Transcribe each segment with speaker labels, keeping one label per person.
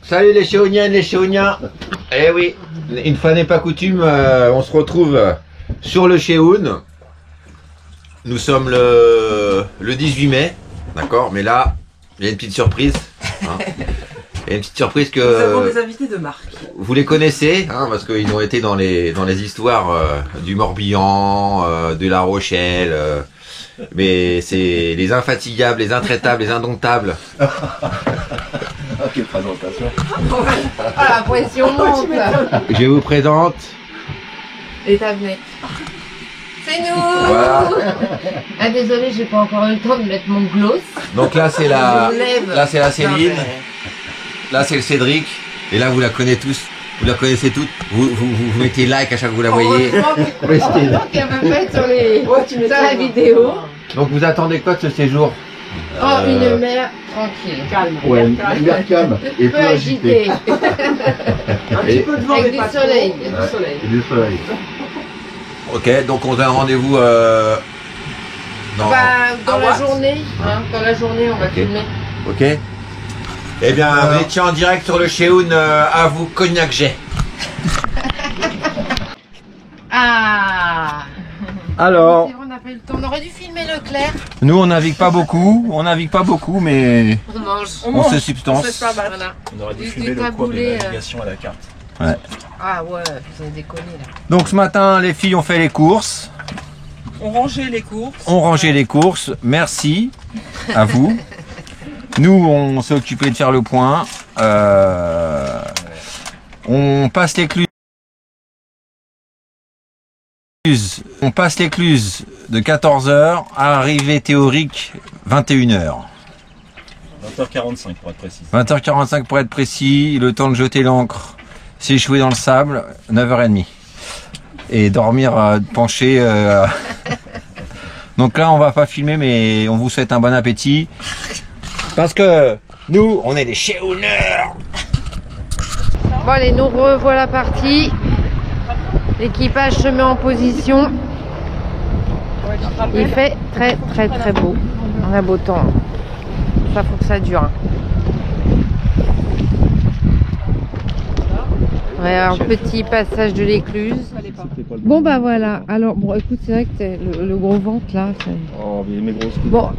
Speaker 1: Salut les Chéoniennes, les Chéoniens. Eh oui, une fois n'est pas coutume, on se retrouve sur le Chéoun. Nous sommes le 18 mai, d'accord, mais là, il y a une petite surprise. Hein. Il y a une petite surprise que...
Speaker 2: Nous avons des invités de marque.
Speaker 1: Vous les connaissez, hein, parce qu'ils ont été dans les histoires du Morbihan, de La Rochelle, mais c'est les infatigables, les intraitables, les indomptables.
Speaker 3: Ah, quelle présentation.
Speaker 4: Ah, la pression monte.
Speaker 1: Je vous présente.
Speaker 4: Et ta venette. C'est nous.
Speaker 1: Voilà.
Speaker 4: Ah désolé, j'ai pas encore eu le temps de mettre mon gloss.
Speaker 1: Donc là c'est la,
Speaker 4: Je me lève.
Speaker 1: là c'est la Céline, là c'est le Cédric, et là vous la connaissez tous, vous la connaissez toutes. Vous mettez like à chaque fois que vous la voyez.
Speaker 4: Heureusement qu'elle me met sur la vidéo.
Speaker 1: Donc vous attendez quoi de ce séjour?
Speaker 4: Oh, une mer tranquille. Calme.
Speaker 3: Ouais, une mer calme et
Speaker 4: Un peu
Speaker 3: peu agitée.
Speaker 4: agitée.
Speaker 2: Un petit peu de vent,
Speaker 4: Avec
Speaker 2: mais pas
Speaker 4: du soleil.
Speaker 2: trop. Il y a du soleil.
Speaker 3: Et du soleil.
Speaker 1: Ok, donc on a un rendez-vous dans...
Speaker 4: Bah, dans
Speaker 2: À
Speaker 4: la
Speaker 2: Watt.
Speaker 4: journée, hein, dans la journée, on va
Speaker 1: Ok.
Speaker 4: filmer.
Speaker 1: Ok. Eh bien, vous étiez en direct sur le Chéoun, à vous, Cognac Jet.
Speaker 4: Ah.
Speaker 1: Alors,
Speaker 4: On n'a pas eu le temps. On aurait dû filmer Leclerc.
Speaker 1: nous on navigue pas beaucoup, mais
Speaker 4: On mange.
Speaker 1: on se substance.
Speaker 2: C'est pas mal.
Speaker 4: Voilà.
Speaker 3: On aurait dû
Speaker 4: Du
Speaker 3: filmer le cours de
Speaker 4: taboulé,
Speaker 3: navigation à la carte.
Speaker 4: Ah ouais, vous avez déconné là.
Speaker 1: Donc ce matin, les filles ont fait les courses,
Speaker 2: On rangeait les courses.
Speaker 1: ont rangé les courses, merci à vous. Nous, on s'est occupé de faire le point. On passe l'écluse. On passe l'écluse de 14h à arrivée théorique 21h.
Speaker 3: 20h45 pour être précis.
Speaker 1: 20h45 pour être précis, le temps de jeter l'ancre, s'échouer dans le sable, 9h30. Et dormir penché. Donc là, on va pas filmer, mais on vous souhaite un bon appétit. Parce que nous, on est des Chéouneurs.
Speaker 4: Bon allez, nous revoilà partis. L'équipage se met en position. Il fait très beau. On a beau temps. Ça faut que ça dure. Hein. Ouais, alors petit passage de l'écluse. Bon bah voilà. Alors bon, écoute, c'est vrai que c'est le gros ventre là.
Speaker 3: Oh, mais mes grosses coups.
Speaker 4: Bon,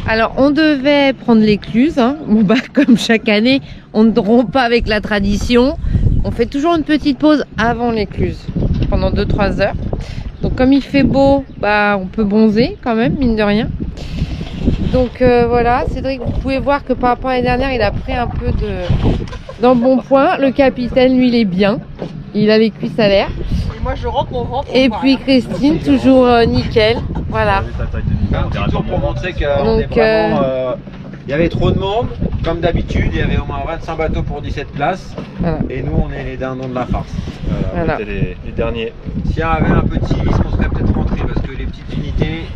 Speaker 4: alors on devait prendre l'écluse. Hein. Bon bah comme chaque année, on ne rompt pas avec la tradition. On fait toujours une petite pause avant l'écluse pendant 2-3 heures. Donc comme il fait beau, bah on peut bronzer quand même, mine de rien. Donc voilà, Cédric, vous pouvez voir que par rapport à l'année dernière, il a pris un peu d'embonpoint. Le capitaine, lui, il est bien. Il a les cuisses à l'air.
Speaker 2: Et moi, je rentre mon ventre.
Speaker 4: Et puis Christine, toujours nickel. Voilà.
Speaker 1: Un petit tour pour montrer qu'il
Speaker 4: Donc,
Speaker 1: y avait trop de monde. Comme d'habitude, il y avait au moins 25 bateaux pour 17 places.
Speaker 4: Voilà.
Speaker 1: Et nous, on est les dindons de la farce.
Speaker 4: Voilà.
Speaker 3: C'était les derniers.
Speaker 1: S'il y avait un petit risque, on serait peut-être rentré parce que les petites unités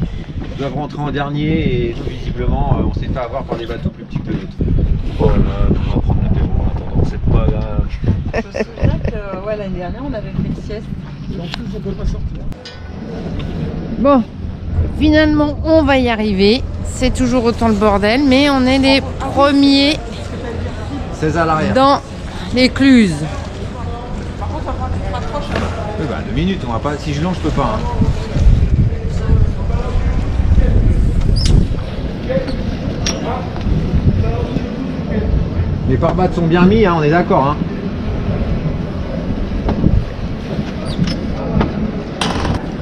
Speaker 1: doivent rentrer en dernier et nous, visiblement, on s'est fait avoir par des bateaux plus petits que les autres.
Speaker 3: Bon, on va prendre l'apéro en attendant. C'est pas grave.
Speaker 2: Je me souviens que ouais, l'année dernière, on avait fait une sieste. Et en plus, on ne peut pas sortir.
Speaker 4: Bon, finalement, on va y arriver. C'est toujours autant le bordel, mais on est les premiers
Speaker 1: 16 à l'arrière.
Speaker 4: dans l'écluse.
Speaker 2: Par contre, ça prend proche.
Speaker 1: Oui, bah, 2 minutes, on va pas. Si je lance, je peux pas. Hein. Les pare-battes sont bien mis, hein, on est d'accord. Hein.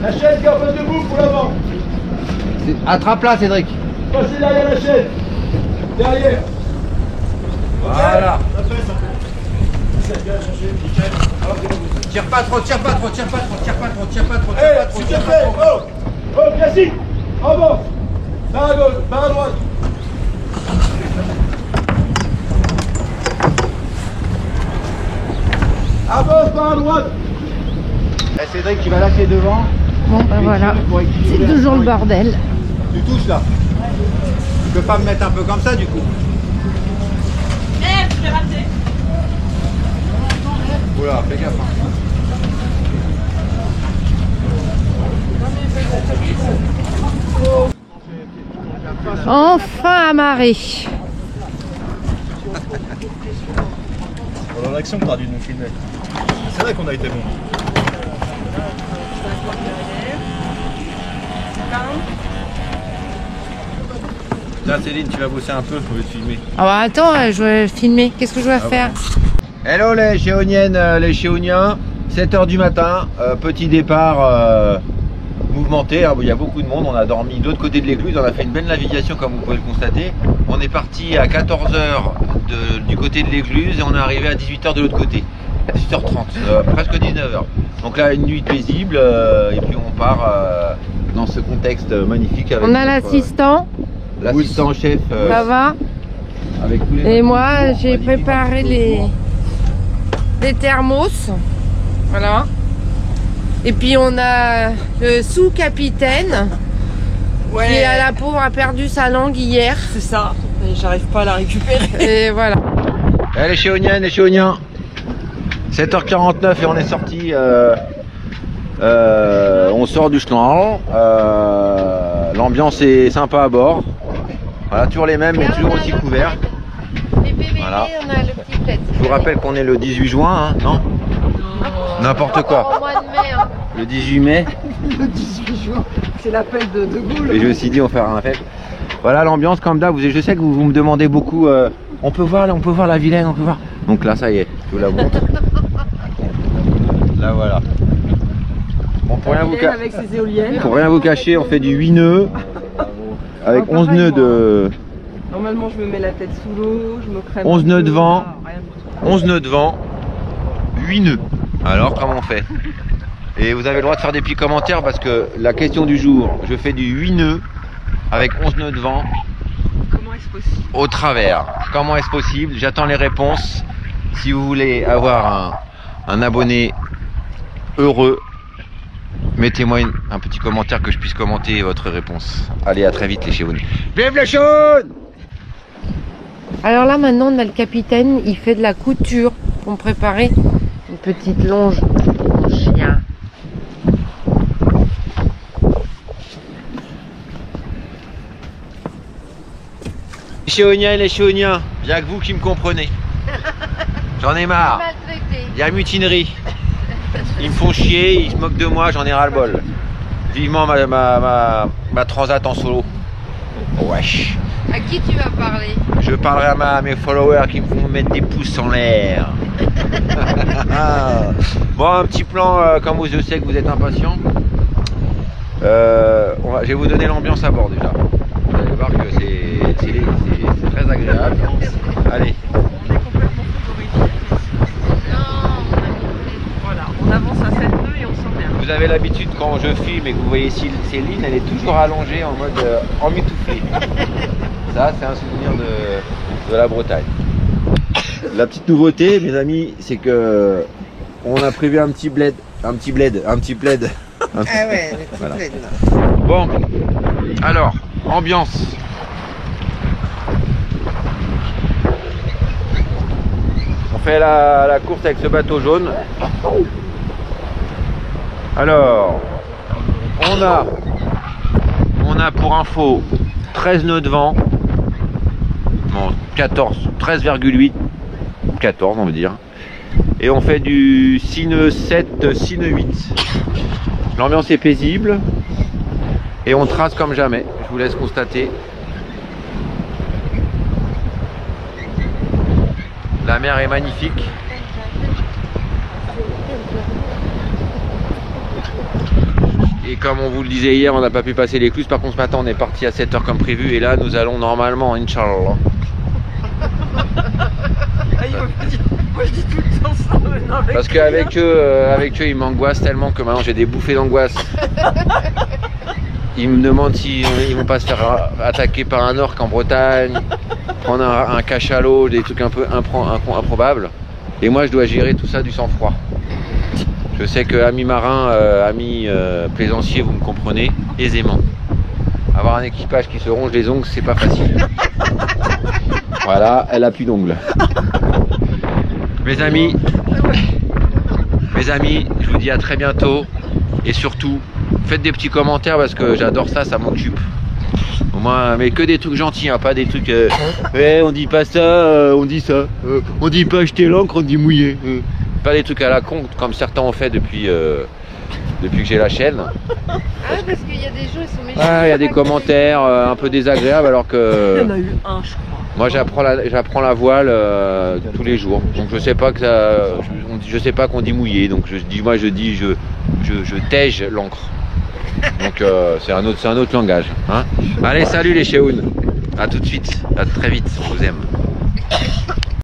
Speaker 5: La chaîne qui est en face de vous pour l'avant.
Speaker 1: Attrape-la, Cédric.
Speaker 5: Passez derrière la chaîne. Derrière.
Speaker 1: Voilà.
Speaker 5: Ça fait. Ça bien chercher. Nickel. Alors, c'est bon.
Speaker 1: Tire pas trop, tire pas trop, tire pas trop, tire pas trop, tire pas trop, tire
Speaker 5: Eh,
Speaker 1: pas trop,
Speaker 5: s'il te
Speaker 1: tire pas
Speaker 5: plaît.
Speaker 1: trop.
Speaker 5: Oh, classique. Avance. Barre à gauche, barre à droite. Avance, barre à droite.
Speaker 1: Eh, Cédric, tu vas lâcher devant.
Speaker 4: Bon, ben voilà. C'est toujours le bordel.
Speaker 1: Tu touches là. Tu peux pas me mettre un peu comme ça du coup.
Speaker 2: Eh, je l'ai raté.
Speaker 1: Oula, fais gaffe. Hein.
Speaker 4: Enfin amarré.
Speaker 3: Pendant l'action, t'auras dû nous filmer. C'est vrai qu'on a été bon.
Speaker 1: Là, Céline, tu vas bosser un peu, faut te filmer.
Speaker 4: Ah bah attends, je vais filmer. Qu'est-ce que je dois faire?
Speaker 1: Hello les Chéoniennes, les Chéoniens, 7h du matin, petit départ mouvementé, il y a beaucoup de monde, on a dormi de l'autre côté de l'écluse, on a fait une belle navigation comme vous pouvez le constater. On est parti à 14h du côté de l'écluse et on est arrivé à 18h de l'autre côté, 18h30, presque 19h. Donc là une nuit paisible et puis on part dans ce contexte magnifique. Avec
Speaker 4: on a l'assistant.
Speaker 1: L'assistant chef.
Speaker 4: Ça va.
Speaker 1: Avec tous les
Speaker 4: et moi j'ai préparé les thermos. Voilà. Et puis on a le sous-capitaine qui à la pauvre a perdu sa langue hier.
Speaker 2: C'est ça, et j'arrive pas à la récupérer.
Speaker 4: Et voilà.
Speaker 1: Allez les Chéoniennes, les Chéoniens, 7h49 et on est sorti. On sort du Schnorr. L'ambiance est sympa à bord. Voilà, toujours les mêmes mais toujours aussi couverts.
Speaker 4: Les bébés,
Speaker 1: Voilà.
Speaker 4: on a le petit plaid.
Speaker 1: Je vous rappelle qu'on est le 18 juin, hein, non? N'importe quoi.
Speaker 4: Au mois de mai. Hein.
Speaker 1: Le 18 mai.
Speaker 2: Le 18 juin, c'est l'appel de Gaulle.
Speaker 1: Et je me suis dit on va faire un fête. Voilà l'ambiance comme d'hab. Je sais que vous me demandez beaucoup. On peut voir la Vilaine, on peut voir. Donc là ça y est, je vous la montre. Là voilà. Bon, pour rien vous cacher, on fait du 8 nœuds avec 11 nœuds de.
Speaker 2: Normalement je me mets la tête sous l'eau, je me crème.
Speaker 1: 11 nœuds de vent. 11 nœuds de vent. 8 nœuds. Alors comment on fait? Et vous avez le droit de faire des petits commentaires parce que la question du jour, je fais du 8 nœuds avec 11 nœuds de vent.
Speaker 2: Comment est-ce possible?
Speaker 1: Au travers. Comment est-ce possible? J'attends les réponses. Si vous voulez avoir un abonné heureux, mettez-moi un petit commentaire que je puisse commenter votre réponse. Allez, à très vite les Chéounes. Vive les Chéounes!
Speaker 4: Alors là maintenant on a le capitaine, il fait de la couture pour me préparer une petite longe pour mon chien.
Speaker 1: Les Chéoniens et les Chéoniens, bien que vous qui me comprenez. J'en ai marre. Il y a mutinerie. Ils me font chier, ils se moquent de moi, j'en ai ras le bol. Vivement ma transat en solo. Wesh.
Speaker 4: À qui tu vas parler?
Speaker 1: Je parlerai à mes followers qui me font mettre des pouces en l'air. Bon, un petit plan, comme je sais que vous êtes impatients. Je vais vous donner l'ambiance à bord déjà. Vous allez voir que c'est très agréable. Allez.
Speaker 2: On est complètement photogénique. Voilà, on avance à 7 nœuds et on s'emmerde.
Speaker 1: Vous avez l'habitude quand je filme et que vous voyez Céline, elle est toujours allongée en mode emmitouflée. Ça, c'est un souvenir de la Bretagne. La petite nouveauté, mes amis, c'est que on a prévu un petit plaid. Ah ouais, le
Speaker 4: Voilà.
Speaker 1: plaid. Bon, alors, ambiance. On fait la course avec ce bateau jaune. Alors, on a pour info 13 nœuds de vent. Bon, 13,8, 14 on veut dire. Et on fait du 6 nœuds 7, 6 nœuds 8. L'ambiance est paisible. Et on trace comme jamais. Je vous laisse constater. La mer est magnifique. Et comme on vous le disait hier, on n'a pas pu passer l'écluse. Par contre, ce matin, on est parti à 7h comme prévu. Et là, nous allons normalement, Inch'Allah.
Speaker 2: Moi je dis tout le temps ça. Non,
Speaker 1: Parce qu'avec eux, ils m'angoissent tellement que maintenant j'ai des bouffées d'angoisse. Ils me demandent s'ils vont pas se faire attaquer par un orque en Bretagne, prendre un cachalot, des trucs un peu improbables. Et moi, je dois gérer tout ça du sang-froid. Je sais que amis marins, amis plaisanciers, vous me comprenez aisément. Avoir un équipage qui se ronge les ongles, c'est pas facile. Voilà, elle a plus d'ongles. Mes amis, je vous dis à très bientôt. Et surtout, faites des petits commentaires parce que j'adore ça, ça m'occupe. Au moins, mais que des trucs gentils, hein, pas des trucs. Ouais, on dit pas ça, on dit ça. On dit pas acheter l'encre, on dit mouiller. Pas des trucs à la con comme certains ont fait depuis que j'ai la chaîne.
Speaker 4: Ah, parce qu'il y a des gens, ils sont méchants.
Speaker 1: Ah, il y a des commentaires un peu désagréables alors que.
Speaker 2: Il y en a eu un, je crois.
Speaker 1: Moi j'apprends la voile tous les jours. Donc je sais pas que ça. Je sais pas qu'on dit mouiller. Donc je tège l'encre. Donc c'est un autre langage. Hein. Allez, salut les Chéounes. À tout de suite. À très vite. On vous aime.